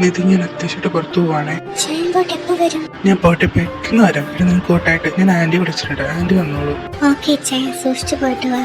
നിധി, ഞാൻ അത്യാവശ്യമായിട്ട് പുറത്തു പോവാണേ. എപ്പോ വരും? ഞാൻ പോട്ടെ, പെട്ടെന്ന് വരാം. പിന്നെ നിങ്ങൾ കോട്ടായിട്ട് ഞാൻ ആന്റി വിളിച്ചിട്ടുണ്ട്, ആന്റി വന്നോളൂ. ഓക്കെ ചായ, സൂക്ഷിച്ചു പോയിട്ട് വാ.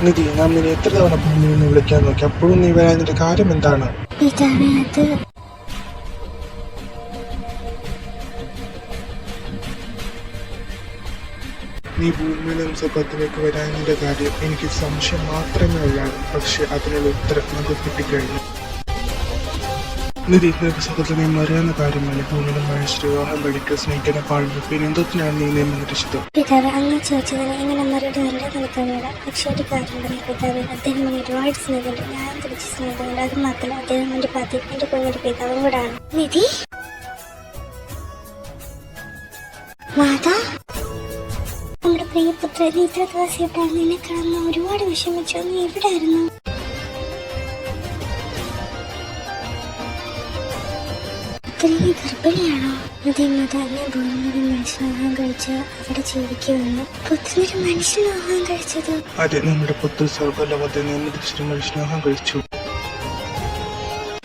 നിധി, ഞാൻ നിന്നെ എത്ര തവണ ഭൂമിയിൽ വിളിക്കാൻ നോക്കി, അപ്പോഴും നീ വരാതിന്റെ കാര്യം എന്താണ്? നീ ഭൂമിയിലും സുഖത്തിലേക്ക് വരാതിന്റെ കാര്യം എനിക്ക് സംശയം മാത്രമേ ഉള്ളൂ. പക്ഷെ അതിനുള്ള ഉത്തരം നമുക്ക് കിട്ടിക്കഴിഞ്ഞു. നിധി, നിനക്ക് സുഖത്തിനെ അറിയാവുന്ന കാര്യമല്ല. ഭൂമിയിലും മനുഷ്യർ വിവാഹം കഴിക്കുക, സ്നേഹിക്കുന്ന പാടുന്നു. പിന്നെ എന്തൊക്കെയാണ് നീ നിയമം രക്ഷിച്ചത്? പിതാവ്, അങ്ങ് ചോദിച്ചതിന് എങ്ങനെ മറുപടി നല്ല നിൽക്കുന്നില്ല. പക്ഷെ ഒരു കാര്യമുണ്ട് പിതാവ്, അദ്ദേഹം എന്നെ ഒരുപാട് സ്നേഹമുണ്ട്. ഞാൻ തിരിച്ച് സ്നേഹമുണ്ട്. അത് മാത്രമല്ല, അദ്ദേഹം എന്റെ പതി, എന്റെ കുഞ്ഞിന്റെ പിതാവും കൂടാണ്. നിധി, മാതാ, നമ്മുടെ പ്രിയപുത്രൻ ഇത്ര ദിവസമായിട്ടാണ് നിന്നെ കാണുന്ന. ഒരുപാട് വിഷമിച്ചു. നീ എവിടെയായിരുന്നു? ഗർഭിണിയാണോ? അതേ മാതാ, ഞാൻ ഭൂമിയുടെ മനുഷ്യനാഹാരം കഴിച്ച് അവിടെ ജീവിക്കുമെന്ന്. പുത്രനൊരു മനുഷ്യനാഹാരം കഴിച്ചത്? അതെ, നമ്മുടെ പുത്ര സ്വർഗലോകത്തെ മനുഷ്യനാഹാരം കഴിച്ചു.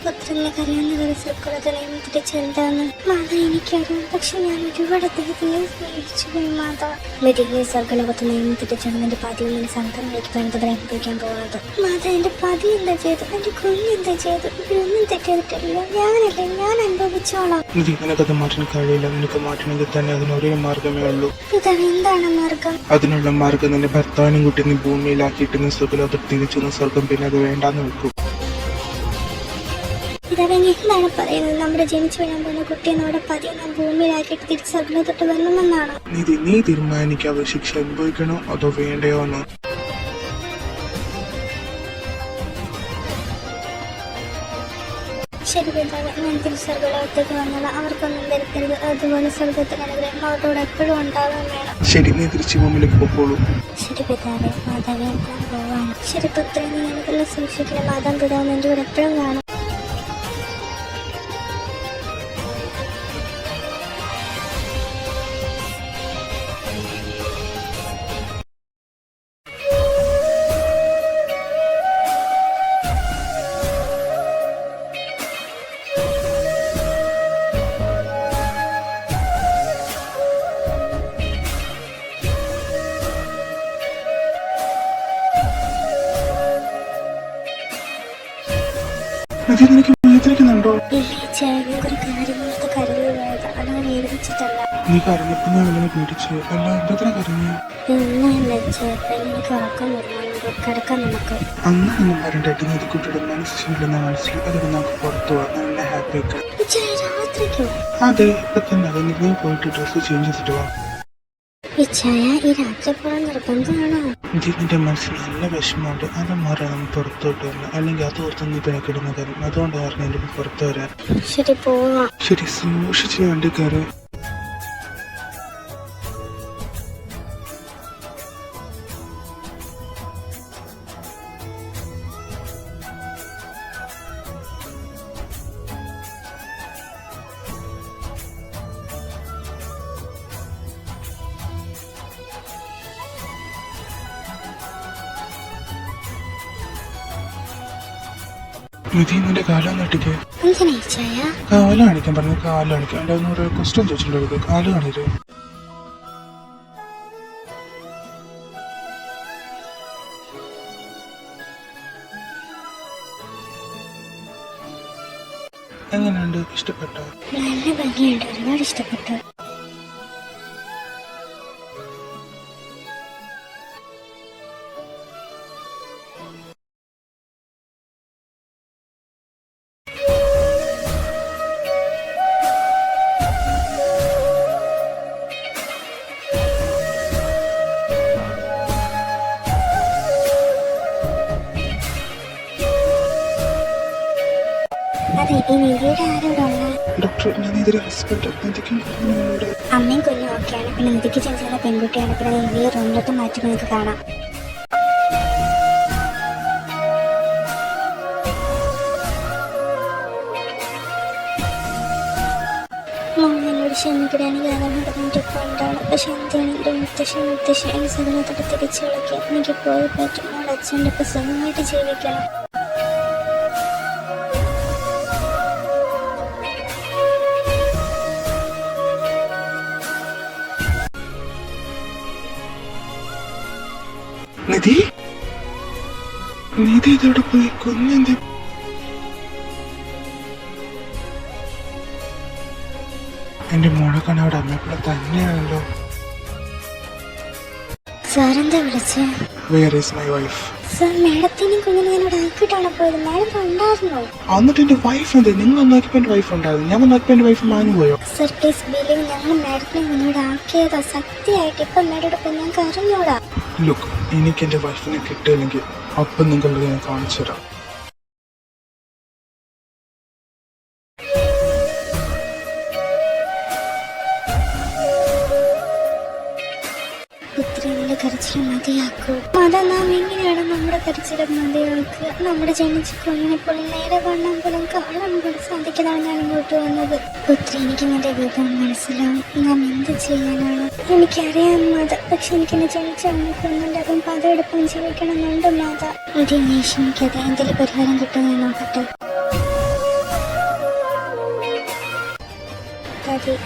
പുത്രനെ കരയാവുന്ന സ്വർഗലോകത്തെ തിരിച്ചെന്താന്ന് മാതാ എനിക്കറിയാം. പക്ഷെ ഞാൻ ഒരുപാട് അദ്ദേഹത്തിനെ സ്നേഹിച്ചു പോയി മാതാ. മെഡിക്കൽ സ്വർഗലോകത്ത് നിയമം തിരിച്ചാണ് എന്റെ പതിയിൽ നിന്ന് സന്താനത്തിലേക്ക് വേണ്ടത് അനുഭവിക്കാൻ പോകുന്നത്. മാതാ, എന്റെ പതി എന്താ ചെയ്തു? എന്റെ കുഞ്ഞെന്താ ചെയ്തു? ഇവരൊന്നും തെറ്റിയിട്ടില്ല. ഞാനല്ലേ, ഞാൻ അനുഭവിച്ചോളാം. നിനക്കത് മാറ്റാൻ കഴിയില്ല. നിനക്ക് മാറ്റണമെങ്കിൽ തന്നെ അതിനൊരേ മാർഗമേ ഉള്ളൂ. പിതാവ്, എന്താണ് മാർഗം? അതിനുള്ള മാർഗം നിന്റെ ഭർത്താവിനും കുട്ടി നീ ഭൂമിയിലാക്കിയിട്ട് നീ സ്വർഗലോകത്ത് തിരിച്ചു സ്വർഗം പിന്നെ അത് വേണ്ടാന്ന് വെക്കും. പിതാവ്, എന്താണ് പറയുന്നത്? നമ്മുടെ ജനിച്ചു വീഴാൻ പോകുന്ന കുട്ടിയെ നമ്മുടെ പതിയെ നാം ഭൂമിയിലാക്കിയിട്ട് തിരിച്ച് സ്വർഗലോകത്തോട്ട് വരണമെന്നാണ്? നീ തീരുമാനിക്കാവോ ശിക്ഷ അനുഭവിക്കണോ അതോ വേണ്ടയോ എന്ന്. ശരി പിതാവ്, ഞാൻ തിരിച്ച് സ്വർഗലോകത്തേക്ക് വന്നാൽ അവർക്കൊന്നും വരുത്തരുത്. അതുപോലെ സ്വർഗത്തിന് അനുഗ്രഹം അവരോട് എപ്പോഴും ഉണ്ടാവാൻ വേണം. ശരി, നീ തിരിച്ച് ഭൂമിയിലേക്ക് പോയിക്കോളൂ. ശരി പിതാവെ. മാതാവേ, ഞാൻ പോവാണ്. ശരി പുത്രൻ, നീ എനിക്കുള്ള സൂക്ഷിക്കുന്ന മാതാം പിതാവ് എൻ്റെ കൂടെ എപ്പോഴും കാണും. നിനക്ക് വേദനിക്കുന്നുണ്ടോ? നീ കരഞ്ഞപ്പോ ഞാൻ അവനെ പേടിച്ചു. അല്ല, എന്താ കരഞ്ഞു? അങ്ങനൊന്നും പറയണ്ടേട്ട്. നീ കുട്ടിയുടെ മനസ്സിലെന്ന മനസ്സിൽ അതൊക്കെ നമുക്ക് പുറത്തു പോവാം. നല്ല ഹാപ്പി ഒക്കെ. അതെ, ഇപ്പൊ തന്നെ അത് നീ പോയിട്ട് ഡ്രസ്സ് ചേഞ്ച് ചെയ്തിട്ട് വാ. നിന്റെ മനസ്സിൽ നല്ല വിഷമമുണ്ട്. അത് മാറാൻ നമ്മൾ പുറത്തോട്ട് വരണം. അല്ലെങ്കിൽ അത് ഓർത്ത് നീ പിണക്കിടുന്ന കാര്യം. അതുകൊണ്ട് കാരണം എന്റെ പുറത്തു വരാൻ. ശരി, സൂക്ഷിച്ച് വണ്ടി കയറി. നിധി, നിന്റെ കാലം നട്ടിക്ക്. കാല് കാണിക്കാൻ പറഞ്ഞു. കാല് കാണിക്കാൻ. എന്റെ ഒരു ക്വസ്റ്റ്യൻ ചോദിച്ചിട്ടുണ്ടോ? കാല് കാണിച്ചു. ഇഷ്ടപ്പെട്ടോ? നല്ല ഭംഗിയുണ്ട്, ഒരുപാട് ഇഷ്ടപ്പെട്ടു. അതെ, ഈ നിധിയുടെ ആരോടുള്ള? ഡോക്ടർ, ഞാൻ ഇതിന്റെ ഹസ്ബൻഡ്. നിധിക്കും കുഞ്ഞുങ്ങളോട്. അമ്മയും കുഞ്ഞും ഒക്കെയാണ്. പിന്നെ നിധിക്ക് ചെറിയ പെൺകുട്ടിയാണ്. പിന്നെ നിധിയെ റൂമിലോട്ട് മാറ്റി നിങ്ങൾക്ക് കാണാം. മോനോട് ക്ഷമിക്കడానికి അതാണ് കൊണ്ടാണ്. പക്ഷെ എന്താണെങ്കിലും മുത്തശ്ശി എന്നെ സകലത്തോട്ട് തിരിച്ചു വിളിക്കുക. എനിക്ക് പോയി പറ്റും. മോൾ അച്ഛൻ്റെ ഇപ്പം സുഖമായിട്ട് ജീവിക്കണം. നിധി ഇതോടെ പോയി? കുഞ്ഞെന്താ? എന്റെ മോളെ കാണാൻ അവിടെ അമ്മയെപ്പോലെ തന്നെയാണല്ലോ. സാറെന്താ വിളിച്ചേ? Where is my wife? Sir, മാഡത്തിനും കുഞ്ഞിനെ ഞാനോട് ആക്കിയിട്ടാണ് പോയത്. മാഡം ഉണ്ടായിരുന്നോ? എന്നിട്ട് എന്റെ വൈഫ് എന്ത്? നിങ്ങൾ നോക്കിയപ്പോ എന്റെ വൈഫ് ഉണ്ടായിരുന്നു. ഞാൻ നോക്കിയപ്പോ എന്റെ വൈഫ് മാഞ്ഞു പോയോ? സർ, പ്ലീസ് ബിലീവ്, ഞങ്ങൾ മാഡത്തിനെ കുഞ്ഞോട് ആക്കിയതാ. സത്യമായിട്ട് ഇപ്പൊ മാഡോടൊപ്പം ഞങ്ങൾക്ക് അറിഞ്ഞൂടാ. ലുക്ക്, എനിക്ക് എന്റെ വൈഫിനെ കിട്ടിയില്ലെങ്കിൽ അപ്പം നിങ്ങളുടെ ഞാൻ കാണിച്ചു തരാം. പുത്രിയുടെ കരച്ചിൽ മതിയാക്കൂ. മത, നാം എങ്ങനെയാണ് നമ്മുടെ കരച്ചിൽ മതിയാക്കുക? നമ്മുടെ ജനിച്ച കുഞ്ഞിനെ പോലും നേരെ വണ്ണം പോലും കാണാൻ പോലും സാധിക്കുന്നതാണ് ഞാൻ ഇങ്ങോട്ട് വന്നത്. പുത്രി, എനിക്ക് നിന്റെ വിധം മനസ്സിലാവും. നാം എന്ത് ചെയ്യാനാണ്? എനിക്കറിയാം മാത, പക്ഷെ എനിക്കെന്നെ ജനിച്ച അമ്മക്കുന്നുണ്ട്. അപ്പം പതയെടുപ്പം ജീവിക്കണമെന്നുണ്ട് മാത. ഇത് എനിക്കത് എന്തെങ്കിലും പരിഹാരം കിട്ടുമെന്ന് നോക്കട്ടെ.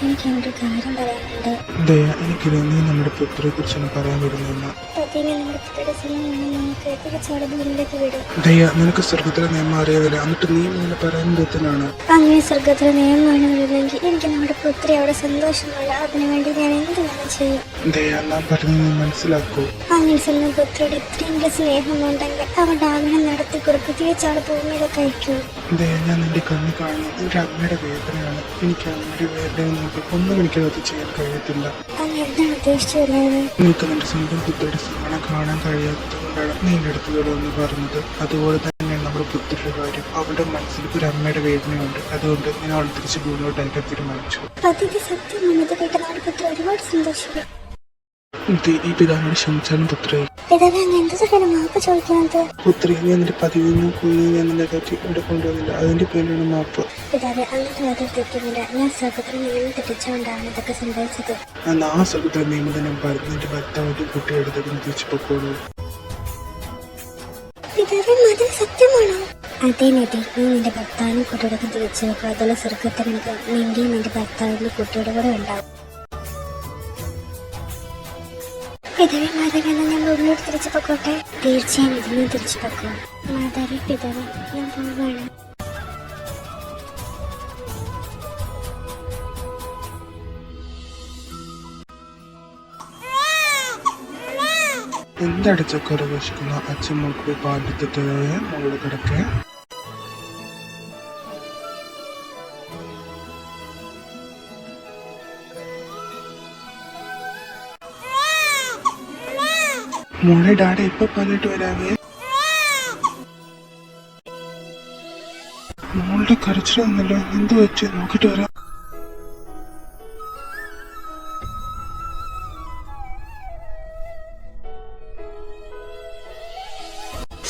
എനിക്ക് എന്നൊരു കാര്യം പറയാനുണ്ട്. ദയ, എനിക്കിത് നീ നമ്മുടെ പുത്രിയെ കുറിച്ചാണ് പറയാൻ വിടുന്നതെന്ന്. നമ്മുടെ പുത്രിയുടെ സ്ഥലം നമുക്ക് തിരിച്ചവിടെ ദൂരിലേക്ക് വിടും. ദയ, നിനക്ക് സ്വർഗത്തിലെ നിയമം അറിയാവില്ല, എന്നിട്ട് നീ ഇങ്ങനെ പറയാൻ വിധത്തിലാണ്. അങ്ങനെ സ്വർഗത്തിലെ നിയമമാണ് വരുന്നെങ്കിൽ എനിക്ക് നമ്മുടെ പുത്രി അവിടെ സന്തോഷമുള്ള. അതിനുവേണ്ടി ഞാൻ എന്ത് വേണം ചെയ്യും. ദയ, നാം പറഞ്ഞത് നീ മനസ്സിലാക്കൂ. അങ്ങനെ സ്വന്തം പുത്രിയുടെ ഇത്രയും സ്നേഹമുണ്ടെങ്കിൽ അവരുടെ ആഗ്രഹം നടത്തി കൊടുക്കും. തിരിച്ചവിടെ ഭൂമിയിലേക്ക് അയക്കൂ. ദയ, ഞാൻ നിന്റെ കണ്ണി കാണുന്നത് ഒരു അമ്മയുടെ വേദനയാണ്. എനിക്ക് അമ്മയുടെ വേദന ഒന്നും എനിക്കത് ചെയ്യാൻ കഴിയത്തില്ല. എന്താണ് ഉദ്ദേശിച്ചു വരുന്നത്? നിനക്ക് നിന്റെ സ്വന്തം പുത്രിയുടെ സഹനം കാണാൻ കഴിയാത്തതുകൊണ്ടാണ് നീ എൻ്റെ അടുത്തുകൂടെ ഒന്ന് പറഞ്ഞത്. അതുപോലെ തന്നെ നമ്മുടെ പുത്രിയുടെ കാര്യം, അവളുടെ മനസ്സിൽ ഒരു അമ്മയുടെ വേദനയുണ്ട്. അതുകൊണ്ട് ഞാൻ അവൾ തിരിച്ച് ഭൂമിയോട്ട് അയക്കാൻ തീരുമാനിച്ചു. അതിന്റെ സത്യമാണ്. ഇത് കേട്ട നമ്മുടെ പുത്രി ഒരുപാട് സന്തോഷിക്കും. ഈ പിതാവിനോട് ക്ഷമിച്ചാലും പുത്രി. പിതാവേ, അങ്ങ് എന്തൊക്കെയാണ് മാപ്പ് ചോദിക്കുന്നത്? പുത്രി, നീ എന്നിട്ട് പതിവിനും കുഞ്ഞിനെ ഞാൻ നിന്നെ പറ്റി ഇവിടെ കൊണ്ടുവന്നില്ല. അതിന്റെ പേരിലാണ് മാപ്പ്. പിതാവേ, അങ്ങനത്തെ യാതൊരു തെറ്റുമില്ല. ഞാൻ സ്വർഗത്തിന് നിയമം തെറ്റിച്ചുകൊണ്ടാണ് ഇതൊക്കെ സംഭവിച്ചത്. ആ സ്വർഗത്തിലെ നിയമം തന്നെ പറഞ്ഞു. നിന്റെ ഭർത്താവ് കുട്ടി എടുത്തതിന് തിരിച്ചു പൊക്കോളൂ. പിതാവേ, അതിന് സത്യമാണോ? അതേ നദി, നീ നിന്റെ ഭർത്താവിനും കുട്ടിയോടൊക്കെ തിരിച്ചു വെക്കുക. അതുപോലെ സ്വർഗത്തിൽ എനിക്ക് നിന്റെയും നിന്റെ ഭർത്താവിന്റെ കുട്ടിയുടെ കൂടെ ഉണ്ടാവും. പിതാവേ, മാതാവേ, ഞാൻ ഉള്ളിലോട്ട് തിരിച്ചു പൊക്കോട്ടെ? തീർച്ചയായും ഇതിനെ തിരിച്ചു പൊക്കോ. മാതാവേ, പിതാവേ, ഞാൻ പോവാണ്. എന്തടിച്ചൊക്കെ വിശക്കുന്ന അച്ഛൻ മോൾക്ക് പാടിത്തേ മോള് കിടക്കേ. മോളെ ഡാഡ ഇപ്പൊ പാലിട്ട് വരാവേ. മോളുടെ കരച്ചിലൊന്നല്ലോ, എന്ത് വെച്ച് നോക്കിട്ട് വരാം.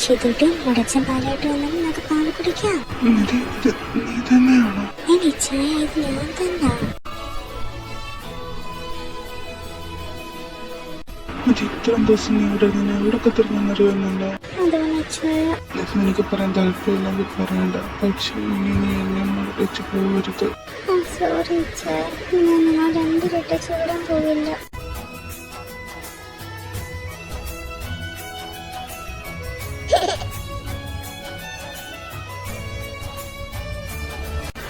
ശിതുട്ടും മുടച്ചൻ പാലായിട്ട് വന്നാൽ നമുക്ക് പാല് കുടിക്കാം. നീ തന്നെയാണോ? ഇനി ചായ ഇത് ഞാൻ തന്നെ. ഇത്രയും ദിവസം നീ ഇവിടെ നിന്ന് എവിടൊക്കെ തിരിഞ്ഞെന്നറിയുന്നില്ല. അതുകൊണ്ട് ചായ എനിക്ക് പറയാൻ താല്പര്യമില്ലെങ്കിൽ പറയണ്ട. പക്ഷെ ഇനി നീ എന്നെ മുടച്ച് പോകരുത്. സോറി ചായ, ഞാൻ 2 രട്ട ചൂടാൻ പോവില്ല.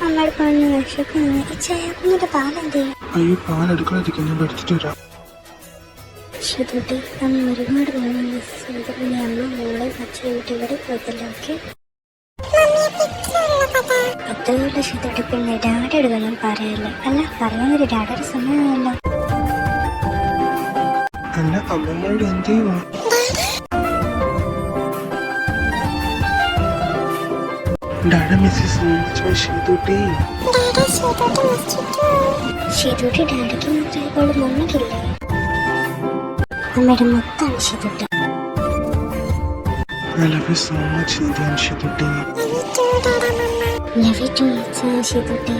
അമ്മയുടെ പറഞ്ഞു വിശക്കുന്നു. ഈ ചേർന്നിട്ട് പാലെന്തേ? അയ്യോ പാലെടുക്കാതിരിക്കും, ഞാൻ എടുത്തിട്ട് വരാം. ശിതുട്ടി അമ്മ ഒരുപാട് നേരം മിസ് ചെയ്തു. ഇനി അമ്മ മോളെ അച്ഛൻ ഇവിടെ പോയതല്ലേ? ഓക്കെ എത്രയുള്ള ശിതുട്ടി പിന്നെ ഡാഡ എടുക്കണം പറയല്ലേ? അല്ല പറയുന്നൊരു ഡാഡയുടെ സമയമായല്ലോ. അല്ല അമ്മമ്മയോട് എന്ത് ചെയ്യുമോ? Dada misses so Sheetutty. Shitutty ഡാഡയ്ക്ക് മാത്രമേ മമ്മിക്കില്ലേ? അമ്മയുടെ മൊത്താണ് ശിതുട്ടി. I love you so much, Nidhi and Shituti. Love you too, Shituti.